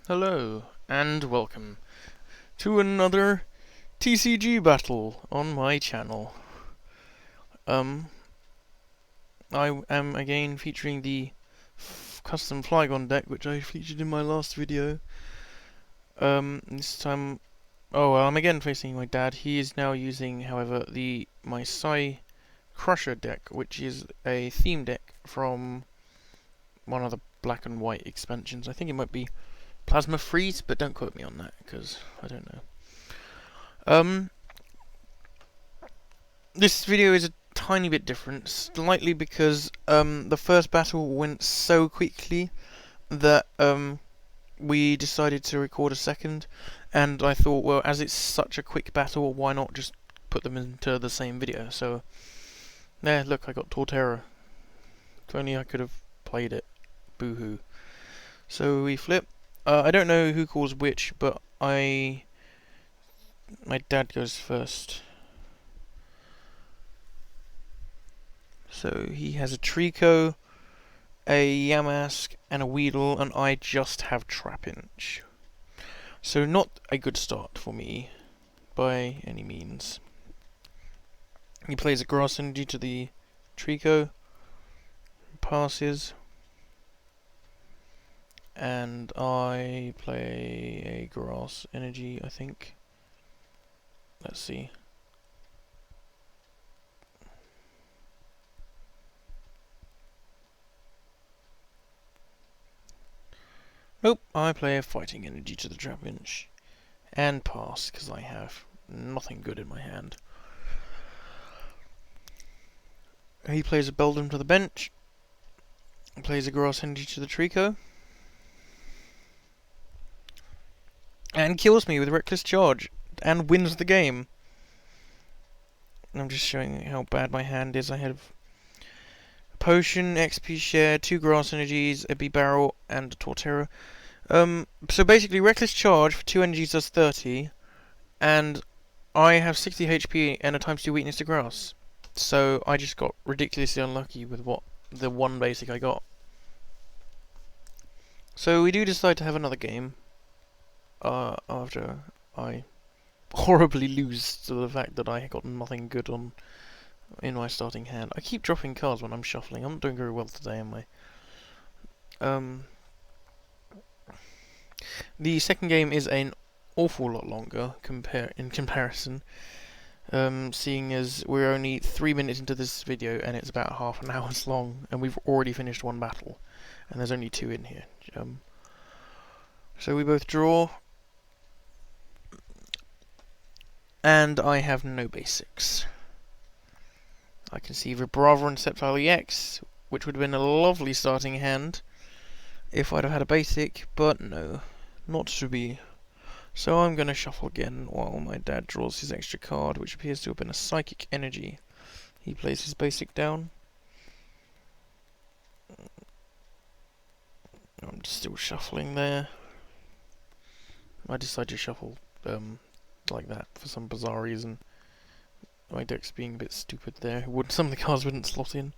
Hello, and welcome to another TCG battle on my channel. I am again featuring the custom Flygon deck, which I featured in my last video. This time, I'm again facing my dad. He is now using, however, my Psy Crusher deck, which is a theme deck from one of the black and white expansions. I think it might be Plasma Freeze, but don't quote me on that, because I don't know. This video is a tiny bit different, slightly because the first battle went so quickly that we decided to record a second, and I thought, well, as it's such a quick battle, why not just put them into the same video? So, there, look, I got Torterra. If only I could have played it. Boo-hoo. So we flip. I don't know who calls which, but my dad goes first. So he has a Trico, a Yamask, and a Weedle, and I just have Trapinch. So not a good start for me, by any means. He plays a Grass Energy to the Trico, passes, and I play a Grass Energy, I think. Let's see. Nope, I play a Fighting Energy to the Trapinch. And pass, because I have nothing good in my hand. He plays a Beldum to the bench. Plays a Grass Energy to the Trico. And kills me with Reckless Charge. And wins the game. I'm just showing how bad my hand is. I have a Potion, XP Share, 2 Grass Energies, a B-Barrel, and a Torterra. So basically, Reckless Charge for 2 energies does 30, and I have 60 HP and a ×2 weakness to grass. So I just got ridiculously unlucky with the one basic I got. So we do decide to have another game, after I horribly lose to the fact that I got nothing good in my starting hand. I keep dropping cards when I'm shuffling. I'm not doing very well today, am I? The second game is an awful lot longer in comparison, seeing as we're only 3 minutes into this video and it's about half an hour long, and we've already finished one battle, and there's only 2 in here. So we both draw, and I have no basics. I can see Vibrava and Sceptile EX, which would have been a lovely starting hand if I'd have had a basic, but no, not to be. So I'm going to shuffle again while my dad draws his extra card, which appears to have been a Psychic Energy. He plays his basic down. I'm still shuffling there. I decide to shuffle like that for some bizarre reason. My deck's being a bit stupid there. Some of the cards wouldn't slot in.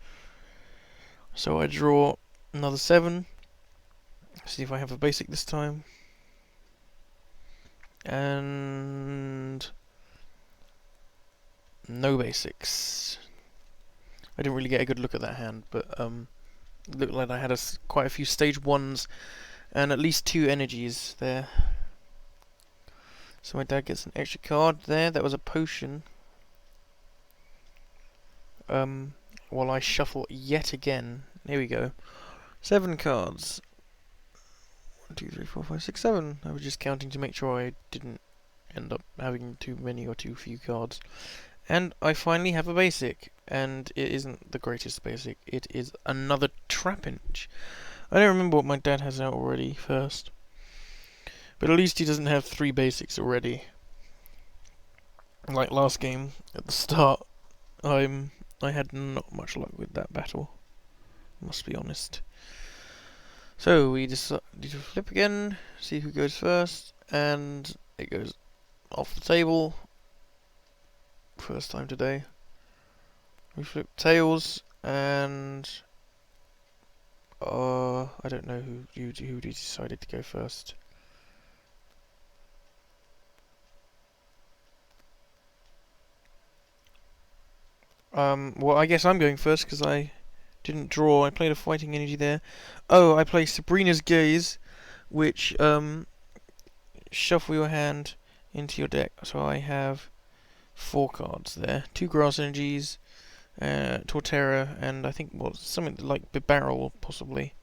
So I draw another 7. See if I have a basic this time. And no basics. I didn't really get a good look at that hand, but looked like I had quite a few stage 1s and at least 2 energies there. So my dad gets an extra card there. That was a potion. While I shuffle yet again. Here we go. 7 cards. 1, 2, 3, 4, 5, 6, 7. I was just counting to make sure I didn't end up having too many or too few cards. And I finally have a basic. And it isn't the greatest basic. It is another Trapinch. I don't remember what my dad has out already first. But at least he doesn't have 3 basics already. Like last game, at the start, I had not much luck with that battle. Must be honest. So we decide to flip again, see who goes first, and it goes off the table. First time today. We flip tails, and I don't know who decided to go first. Well, I guess I'm going first because I didn't draw. I played a fighting energy there. Oh, I play Sabrina's Gaze, which shuffle your hand into your deck. So I have 4 cards there. 2 grass energies, Torterra, and I think something like Barrel possibly.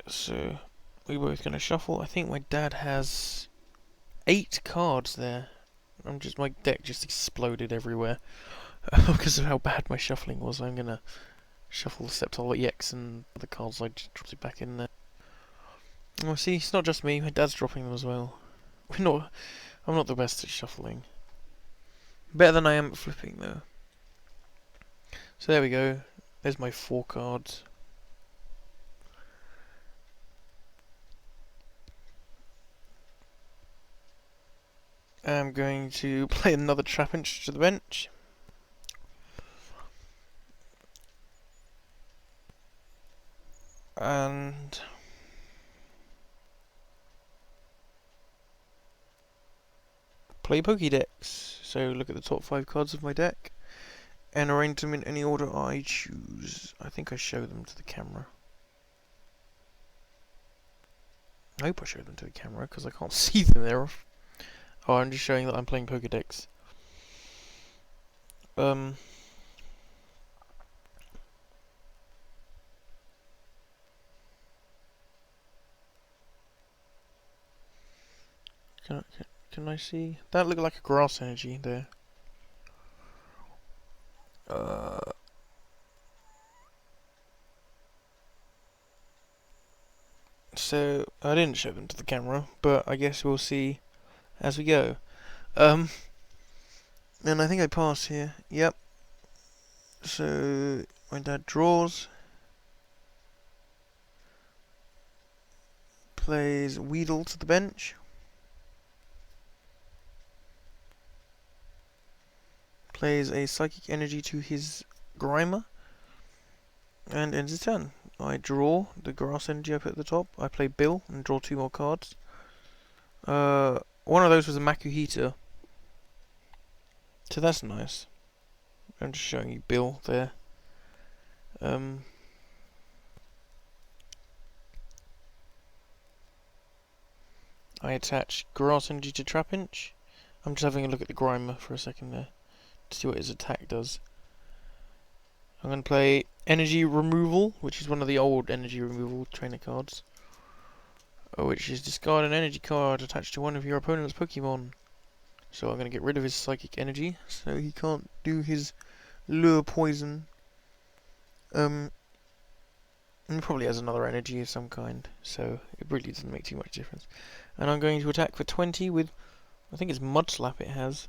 So we're both gonna shuffle. I think my dad has 8 cards there. My deck just exploded everywhere because of how bad my shuffling was. I'm gonna shuffle the Sceptile EX and the cards I just dropped it back in there. Oh, see, it's not just me. My dad's dropping them as well. I'm not the best at shuffling. Better than I am at flipping though. So there we go. There's my 4 cards. I'm going to play another Trapinch to the bench. And play Pokédex. So look at the top 5 cards of my deck and arrange them in any order I choose. I think I show them to the camera. I hope I show them to the camera because I can't see them there. Oh, I'm just showing that I'm playing Pokédex. Can I see? That looked like a grass energy there. So I didn't show them to the camera, but I guess we'll see as we go. And I think I pass here. Yep. So my dad draws, plays Weedle to the bench, plays a Psychic Energy to his Grimer, and ends his turn. I draw the Grass Energy I put at the top. I play Bill and draw 2 more cards. One of those was a Makuhita, so that's nice. I'm just showing you Bill there. I attach Grass Energy to Trapinch. I'm just having a look at the Grimer for a second there to see what his attack does. I'm going to play Energy Removal, which is one of the old Energy Removal trainer cards, which is discard an energy card attached to one of your opponent's Pokemon. So I'm going to get rid of his Psychic Energy, so he can't do his Lure Poison. And he probably has another energy of some kind, so it really doesn't make too much difference. And I'm going to attack for 20 with, I think it's Mud Slap it has.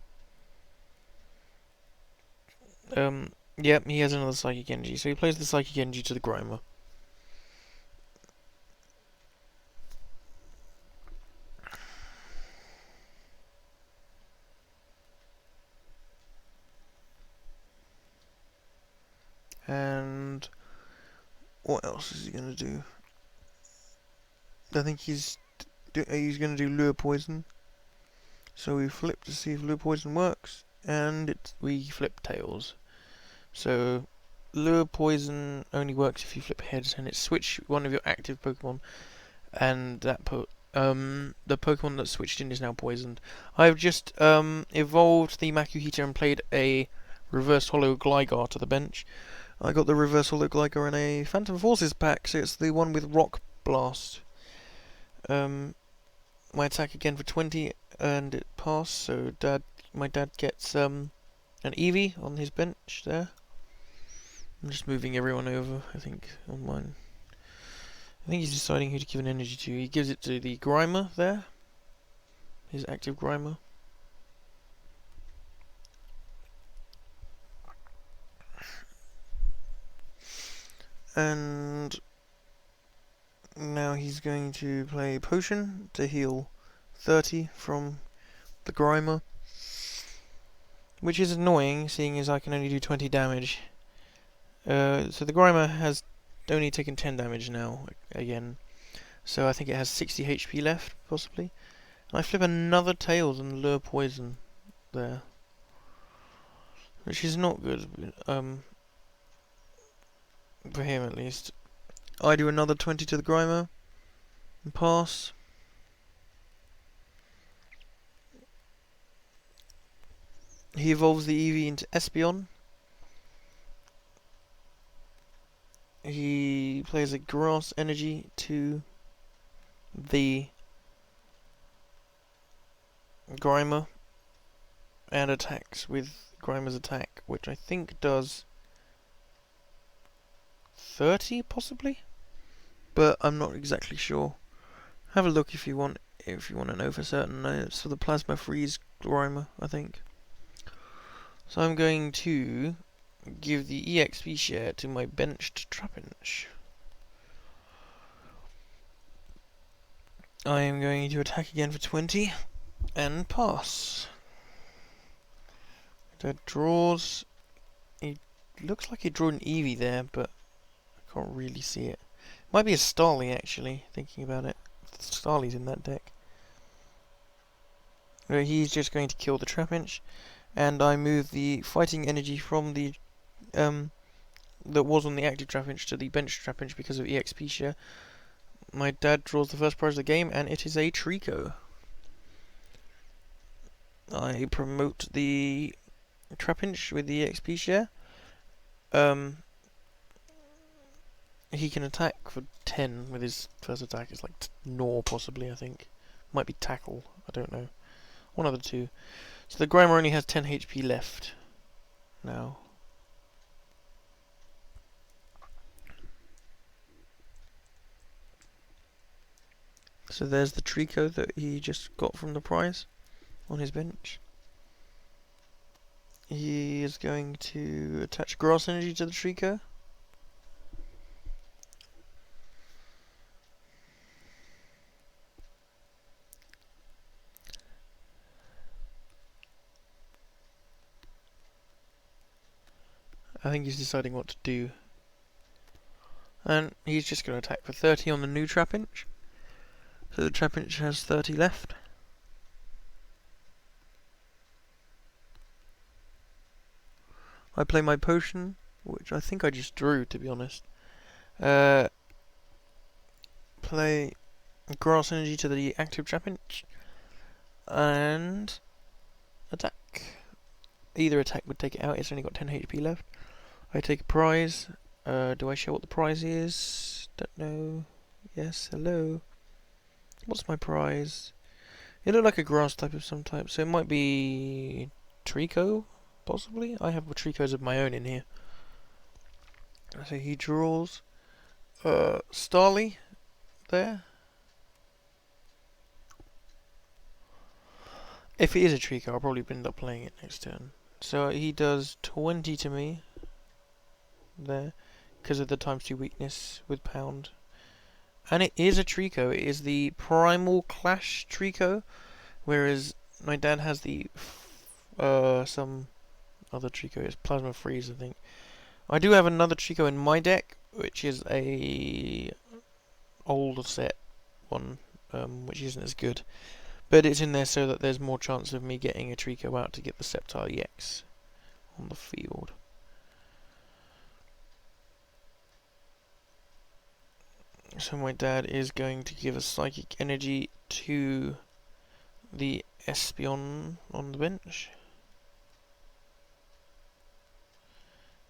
Yep, he has another Psychic Energy, so he plays the Psychic Energy to the Grimer. And what else is he going to do? I think he's going to do Lure Poison. So we flip to see if Lure Poison works, and we flip tails. So Lure Poison only works if you flip heads, and it switch one of your active Pokemon, and that the Pokemon that switched in is now poisoned. I've just evolved the Makuhita and played a Reverse Hollow Gligar to the bench. I got the Reverse Hollow Gligar in a Phantom Forces pack, so it's the one with Rock Blast. My attack again for 20, and it passed, so my dad gets an Eevee on his bench there. I'm just moving everyone over, I think, on mine. I think he's deciding who to give an energy to. He gives it to the Grimer there, his active Grimer. And now he's going to play Potion to heal 30 from the Grimer, which is annoying, seeing as I can only do 20 damage. So the Grimer has only taken 10 damage now, again. So I think it has 60 HP left, possibly. And I flip another Tails and Lure Poison. there, which is not good, for him at least. I do another 20 to the Grimer and pass. He evolves the Eevee into Espeon. He plays a Grass Energy to the Grimer and attacks with Grimer's attack, which I think does 30 possibly, but I'm not exactly sure. Have a look if you want to know for certain. It's for the Plasma Freeze Grimer, I think. So I'm going to give the EXP share to my benched Trapinch. I am going to attack again for 20 and pass. That draws. He looks like he drew an Eevee there, but I can't really see it. Might be a Starly actually, thinking about it. Starly's in that deck. He's just going to kill the Trapinch, and I move the fighting energy from the that was on the active Trapinch to the bench Trapinch because of EXP share. My dad draws the first prize of the game, and it is a Trico. I promote the Trapinch with the EXP share. He can attack for 10 with his first attack. It's like Gnaw, possibly, I think. Might be Tackle, I don't know. One of the two. So the Grimer only has 10 HP left now. So there's the Trico that he just got from the prize on his bench. He is going to attach Grass Energy to the Trico. I think he's deciding what to do. And he's just going to attack for 30 on the new Trapinch. So the Trapinch has 30 left. I play my potion, which I think I just drew, to be honest. Play Grass Energy to the active Trapinch. And attack. Either attack would take it out, it's only got 10 HP left. I take a prize. Do I show what the prize is? Don't know. Yes, hello. What's my prize? It looked like a grass type of some type, so it might be Trico, possibly? I have Tricos of my own in here. So he draws Starly there. If it is a Trico, I'll probably end up playing it next turn. So he does 20 to me there because of the ×2 weakness with Pound. And it is a Trico. It is the Primal Clash Trico, whereas my dad has the some other Trico. It's Plasma Freeze, I think. I do have another Trico in my deck, which is a old set one, which isn't as good. But it's in there so that there's more chance of me getting a Trico out to get the Sceptile EX on the field. So my dad is going to give a Psychic Energy to the Espeon on the bench.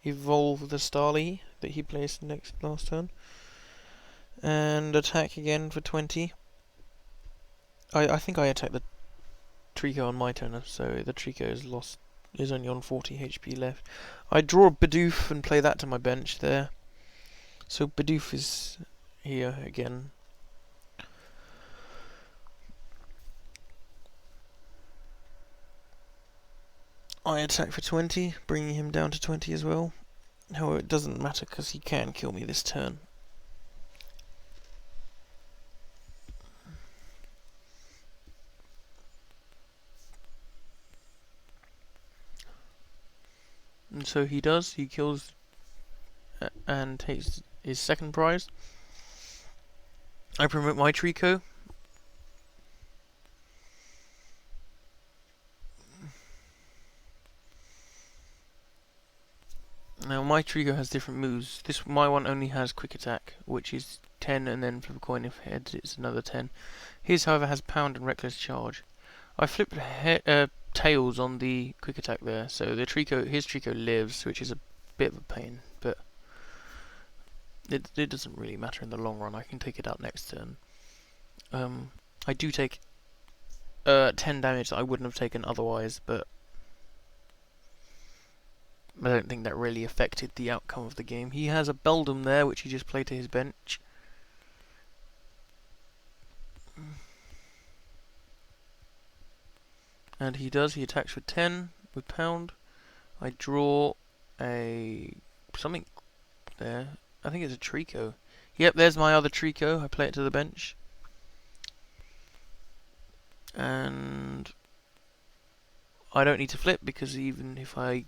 Evolve the Starly that he placed last turn. And attack again for 20. I think I attacked the Trico on my turn, so the Trico is only on 40 HP left. I draw a Bidoof and play that to my bench there. So Bidoof is here again. I attack for 20, bringing him down to 20 as well. However, it doesn't matter because he can kill me this turn. And so he does, he kills and takes his second prize. I promote my Trico. my Trico has different moves. My one only has quick attack, which is 10, and then flip a coin if heads it's another 10. His, however, has pound and reckless charge. I flipped tails on the quick attack there, so his Trico lives, which is a bit of a pain, but it doesn't really matter in the long run. I can take it out next turn. I do take 10 damage that I wouldn't have taken otherwise, but I don't think that really affected the outcome of the game. He has a Beldum there, which he just played to his bench. And he attacks with 10, with pound. I draw something there. I think it's a Trico. Yep, there's my other Trico. I play it to the bench. And I don't need to flip, because even if I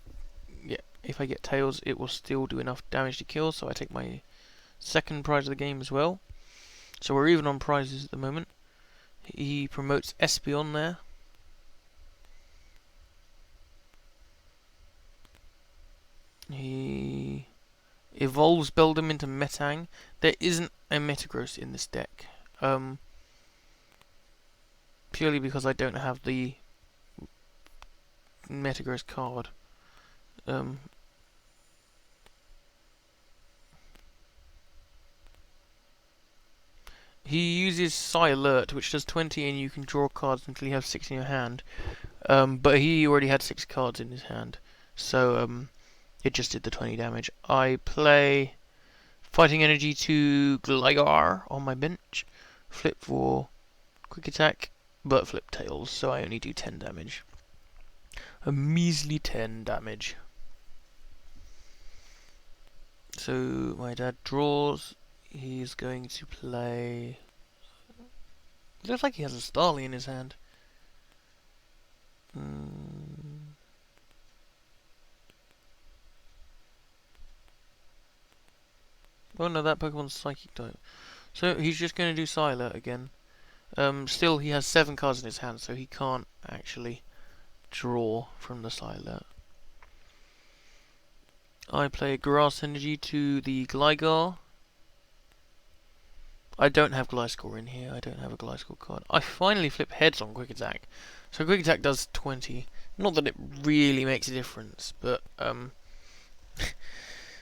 get tails, it will still do enough damage to kill, so I take my second prize of the game as well. So we're even on prizes at the moment. He promotes Espeon there. He evolves Beldum into Metang. There isn't a Metagross in this deck. Purely because I don't have the Metagross card. He uses Psy Alert, which does 20, and you can draw cards until you have 6 in your hand. But he already had 6 cards in his hand, so it just did the 20 damage. I play Fighting Energy to Gligar on my bench. Flip for quick attack, but flip tails, so I only do 10 damage. A measly 10 damage. So my dad draws. He's going to play... It looks like he has a Starly in his hand. Oh no, that Pokemon's Psychic type. So he's just going to do Psy-Alert again. Still, he has 7 cards in his hand, so he can't actually draw from the Psy-Alert. I play Grass Energy to the Gligar. I don't have Gliscor in here. I don't have a Gliscor card. I finally flip heads on Quick Attack. So Quick Attack does 20. Not that it really makes a difference, but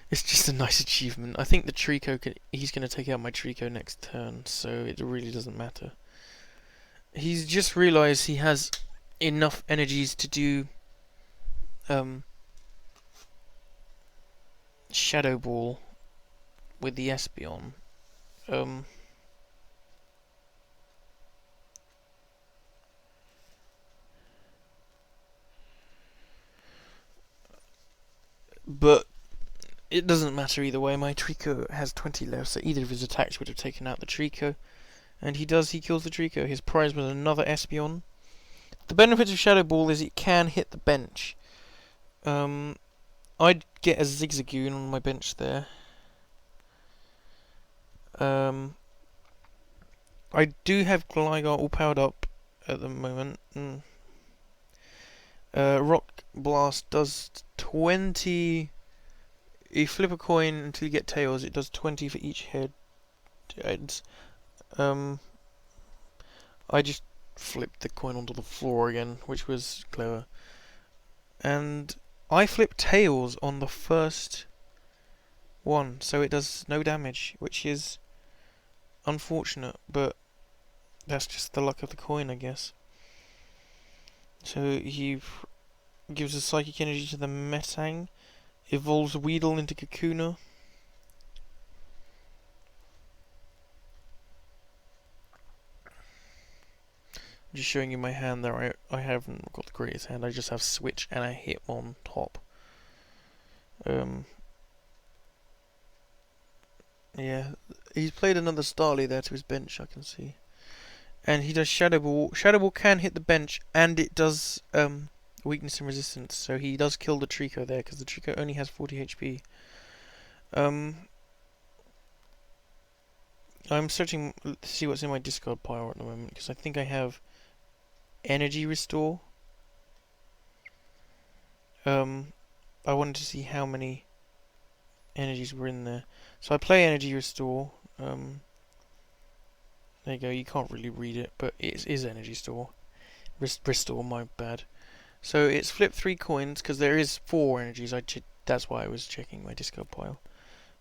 it's just a nice achievement. I think the Trico he's going to take out my Trico next turn, so it really doesn't matter. He's just realised he has enough energies to do Shadow Ball with the Espeon. But it doesn't matter either way. My Trico has 20 left, so either of his attacks would have taken out the Trico. And he kills the Trico. His prize was another Espeon. The benefit of Shadow Ball is it can hit the bench. I'd get a Zigzagoon on my bench there. I do have Gligar all powered up at the moment. Rock Blast does 20. You flip a coin until you get tails. It does 20 for each heads. I just flipped the coin onto the floor again, which was clever. And I flipped tails on the first one, so it does no damage, which is unfortunate, but that's just the luck of the coin, I guess. So he gives a Psychic Energy to the Metang, evolves Weedle into Kakuna. I'm just showing you my hand there. I haven't got the greatest hand. I just have Switch and I hit on top. Yeah, he's played another Starly there to his bench, I can see. And he does Shadow Ball. Shadow Ball can hit the bench, and it does weakness and resistance. So he does kill the Trico there, because the Trico only has 40 HP. I'm searching to see what's in my discard pile at the moment, because I think I have Energy Restore. I wanted to see how many energies were in there. So I play Energy Restore. There you go. You can't really read it, but it is Energy Store. Restore, my bad. So it's flip 3 coins because there is 4 energies. That's why I was checking my discard pile.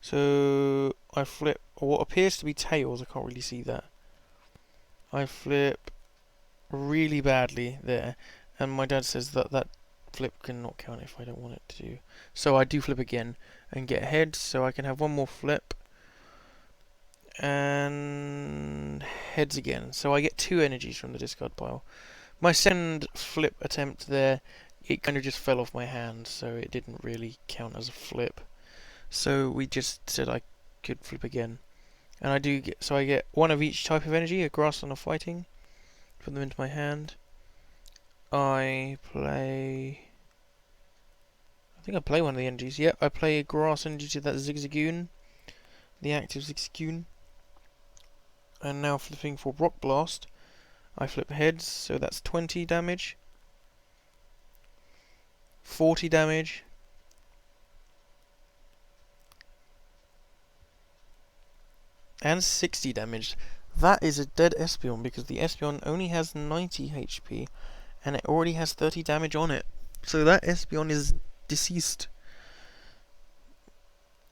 So I flip what appears to be tails. I can't really see that. I flip really badly there, and my dad says that that flip cannot count if I don't want it to. So I do flip again and get heads, so I can have one more flip and heads again. So I get 2 energies from the discard pile. My second flip attempt there, it kind of just fell off my hand, so it didn't really count as a flip. So we just said I could flip again. And I do get, so I get 1 of each type of energy, a grass and a fighting. Put them into my hand. I think I play one of the energies. Yep, I play a grass energy to that Zigzagoon. The active Zigzagoon. And now flipping for Rock Blast. I flip heads, so that's 20 damage. 40 damage. And 60 damage. That is a dead Espeon because the Espeon only has 90 HP and it already has 30 damage on it. So that Espeon is deceased.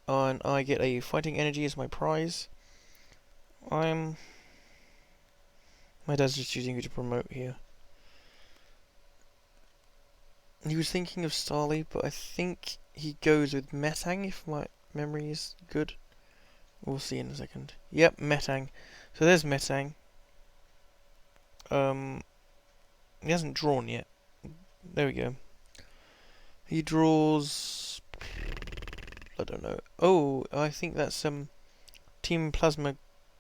And I get a fighting energy as my prize. My dad's just choosing who to promote here. He was thinking of Starly, but I think he goes with Metang if my memory is good. We'll see in a second. Yep, Metang. So there's Metang. He hasn't drawn yet. There we go. He draws. I don't know. Oh, I think that's Team Plasma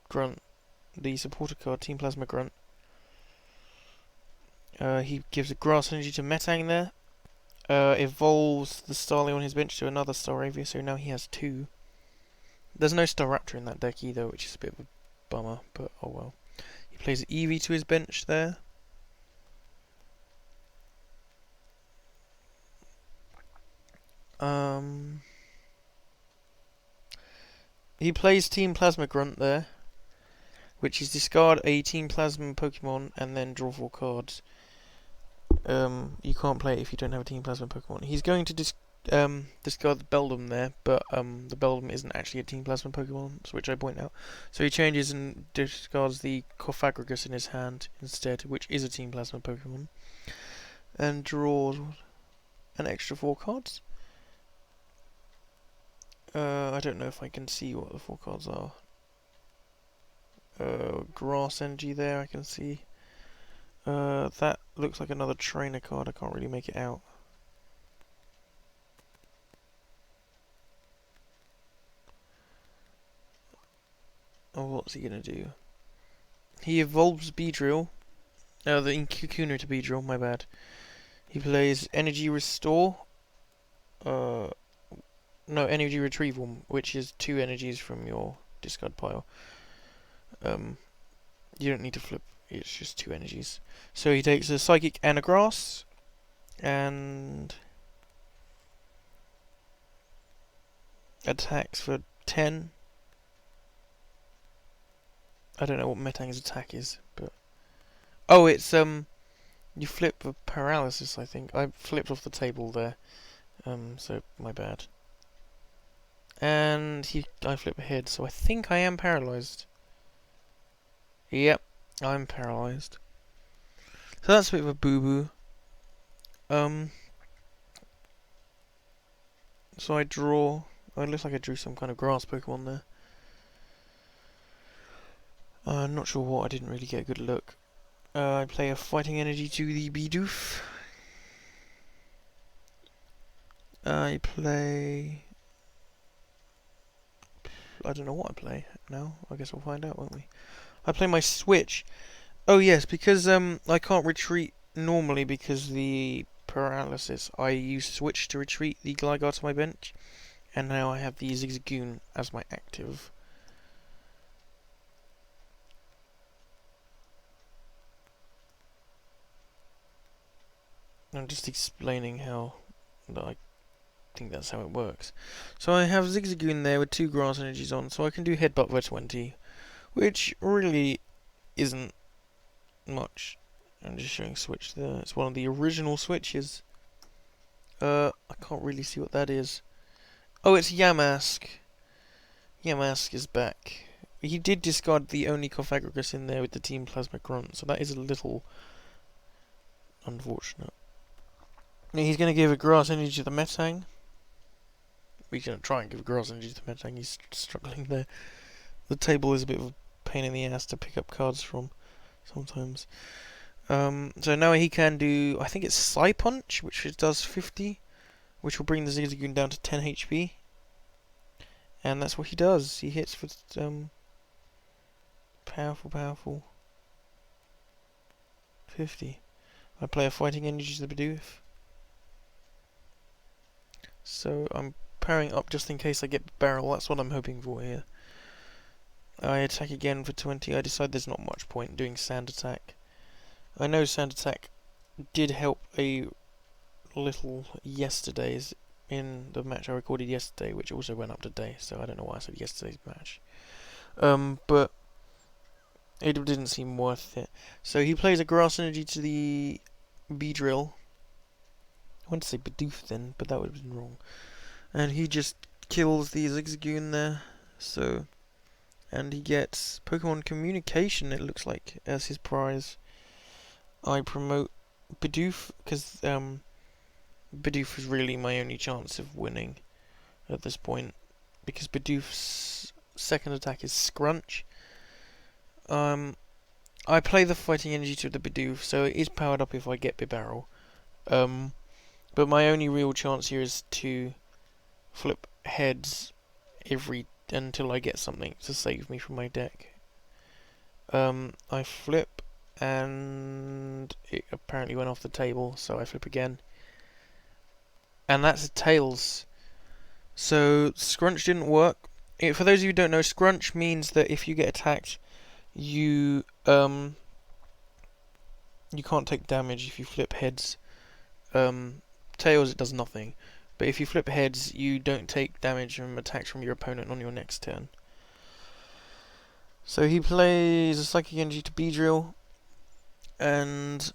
Grunt, the supporter card. Team Plasma Grunt. He gives a grass energy to Metang there. Evolves the Starly on his bench to another Staravia, so now he has 2. There's no Staraptor in that deck either, which is a bit of a bummer, but oh well. He plays Eevee to his bench there. He plays Team Plasma Grunt there, which is discard a Team Plasma Pokemon and then draw 4 cards. You can't play it if you don't have a Team Plasma Pokemon. He's going to discard the Beldum there, but the Beldum isn't actually a Team Plasma Pokemon, which I point out. So he changes and discards the Cofagrigus in his hand instead, which is a Team Plasma Pokemon, and draws an extra 4 cards. I don't know if I can see what the 4 cards are. Grass energy there, I can see. That looks like another trainer card, I can't really make it out. Oh, what's he gonna do? He evolves Beedrill. The Incukuna to Beedrill, my bad. He plays Energy Restore. No, Energy Retrieval, which is 2 energies from your discard pile. You don't need to flip, it's just 2 energies. So he takes a Psychic and a Grass, and attacks for 10. I don't know what Metang's attack is, but... Oh, it's, you flip for paralysis, I think. I flipped off the table there, so my bad. And I flip ahead, so I think I am paralysed. Yep, I'm paralysed. So that's a bit of a boo-boo. So I draw... Oh, it looks like I drew some kind of grass Pokemon there. I'm not sure what, I didn't really get a good look. I play a fighting energy to the Bidoof. I play... I don't know what I play now. I guess we'll find out, won't we? I play my Switch. Oh yes, because I can't retreat normally because the paralysis. I use Switch to retreat the Gligar to my bench, and now I have the Zigzagoon as my active. I'm just explaining how that I think that's how it works. So I have Zigzagoon there with 2 grass energies on, so I can do Headbutt for 20, which really isn't much. I'm just showing switch there. It's one of the original switches. I can't really see what that is. Oh, it's Yamask. Yamask is back. He did discard the only Cofagrigus in there with the Team Plasma Grunt, so that is a little unfortunate. Now he's going to give a Grass Energy to the Metang. He's going to try and give a Grass Energy to the Metang. He's struggling there. The table is a bit of a pain in the ass to pick up cards from sometimes. So now he can do, I think it's Psy Punch, which does 50, which will bring the Zigzagoon down to 10 HP. And that's what he does. He hits for powerful 50. I play a Fighting Energy to the Bidoof. So I'm powering up just in case I get Barrel. That's what I'm hoping for here. I attack again for 20. I decide there's not much point in doing Sand Attack. I know Sand Attack did help a little yesterday's in the match I recorded yesterday, which also went up today, so I don't know why I said yesterday's match. But it didn't seem worth it. So he plays a Grass Energy to the Beedrill. I want to say Bidoof then, but that would have been wrong. And he just kills the Zigzagoon there. So, and he gets Pokemon Communication, it looks like, as his prize. I promote Bidoof, because Bidoof is really my only chance of winning at this point, because Bidoof's second attack is Scrunch. I play the Fighting Energy to the Bidoof, so it is powered up if I get Bibarel. But my only real chance here is to flip heads until I get something to save me from my deck. I flip, and it apparently went off the table, so I flip again. And that's a Tails. So Scrunch didn't work. For those of you who don't know, Scrunch means that if you get attacked, you can't take damage if you flip heads. Tails, it does nothing. But if you flip heads, you don't take damage from attacks from your opponent on your next turn. So he plays a Psychic Energy to Beedrill, and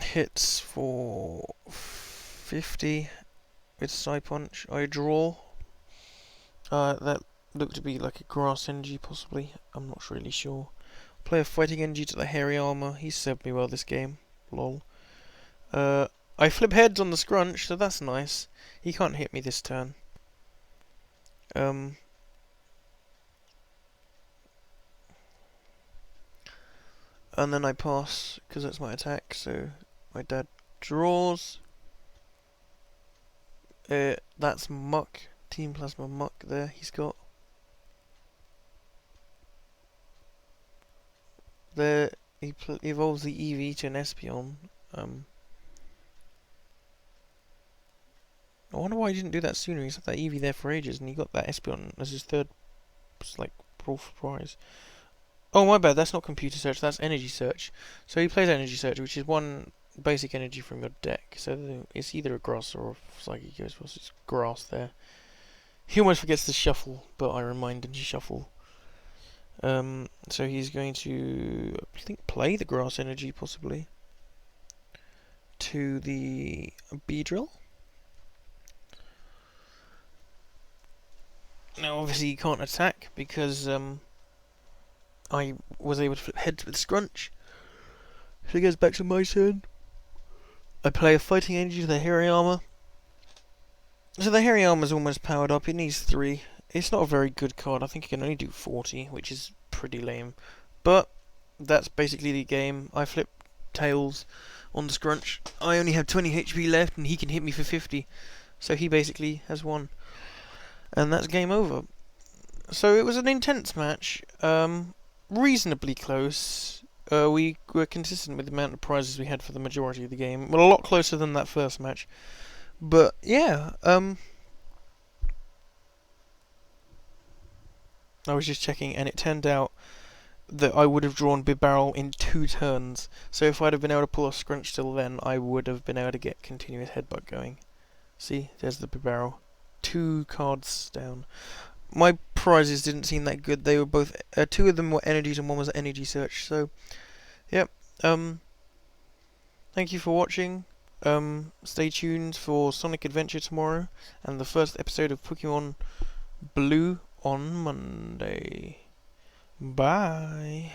hits for 50 with Psy Punch. I draw. That looked to be like a Grass Energy, possibly. I'm not really sure. Play a Fighting Energy to the Hairy Armor. He served me well this game. Lol. I flip heads on the Scrunch, so that's nice. He can't hit me this turn. And then I pass, because that's my attack, so my dad draws. That's Muck. Team Plasma Muck there he's got. There, he evolves the EV to an Espeon. I wonder why he didn't do that sooner. He's had that EV there for ages, and he got that Espeon as his third, like, brawl prize. Oh, my bad, that's not Computer Search, that's Energy Search. So he plays Energy Search, which is one basic energy from your deck. So it's either a Grass or a Psychic Ghost. It's Grass there. He almost forgets to shuffle, but I remind him to shuffle. So he's going to, I think, play the Grass Energy, possibly, to the Beedrill. Now, obviously, he can't attack, because I was able to flip heads with Scrunch. So it goes back to my turn. I play a Fighting Energy to the Hairy Armor. So the Hairy Armor's almost powered up, it needs 3. It's not a very good card, I think it can only do 40, which is pretty lame. But, that's basically the game. I flip Tails on the Scrunch. I only have 20 HP left, and he can hit me for 50. So he basically has won. And that's game over. So it was an intense match. Reasonably close. We were consistent with the amount of prizes we had for the majority of the game. Well, a lot closer than that first match. But, yeah, I was just checking, and it turned out that I would have drawn Bibarel in 2 turns. So if I'd have been able to pull a Scrunch till then, I would have been able to get continuous Headbutt going. See, there's the Bibarel. 2 cards down. My prizes didn't seem that good. They were both 2 of them were energies and 1 was energy search. So, yep. Thank you for watching. Stay tuned for Sonic Adventure tomorrow and the first episode of Pokemon Blue on Monday. Bye.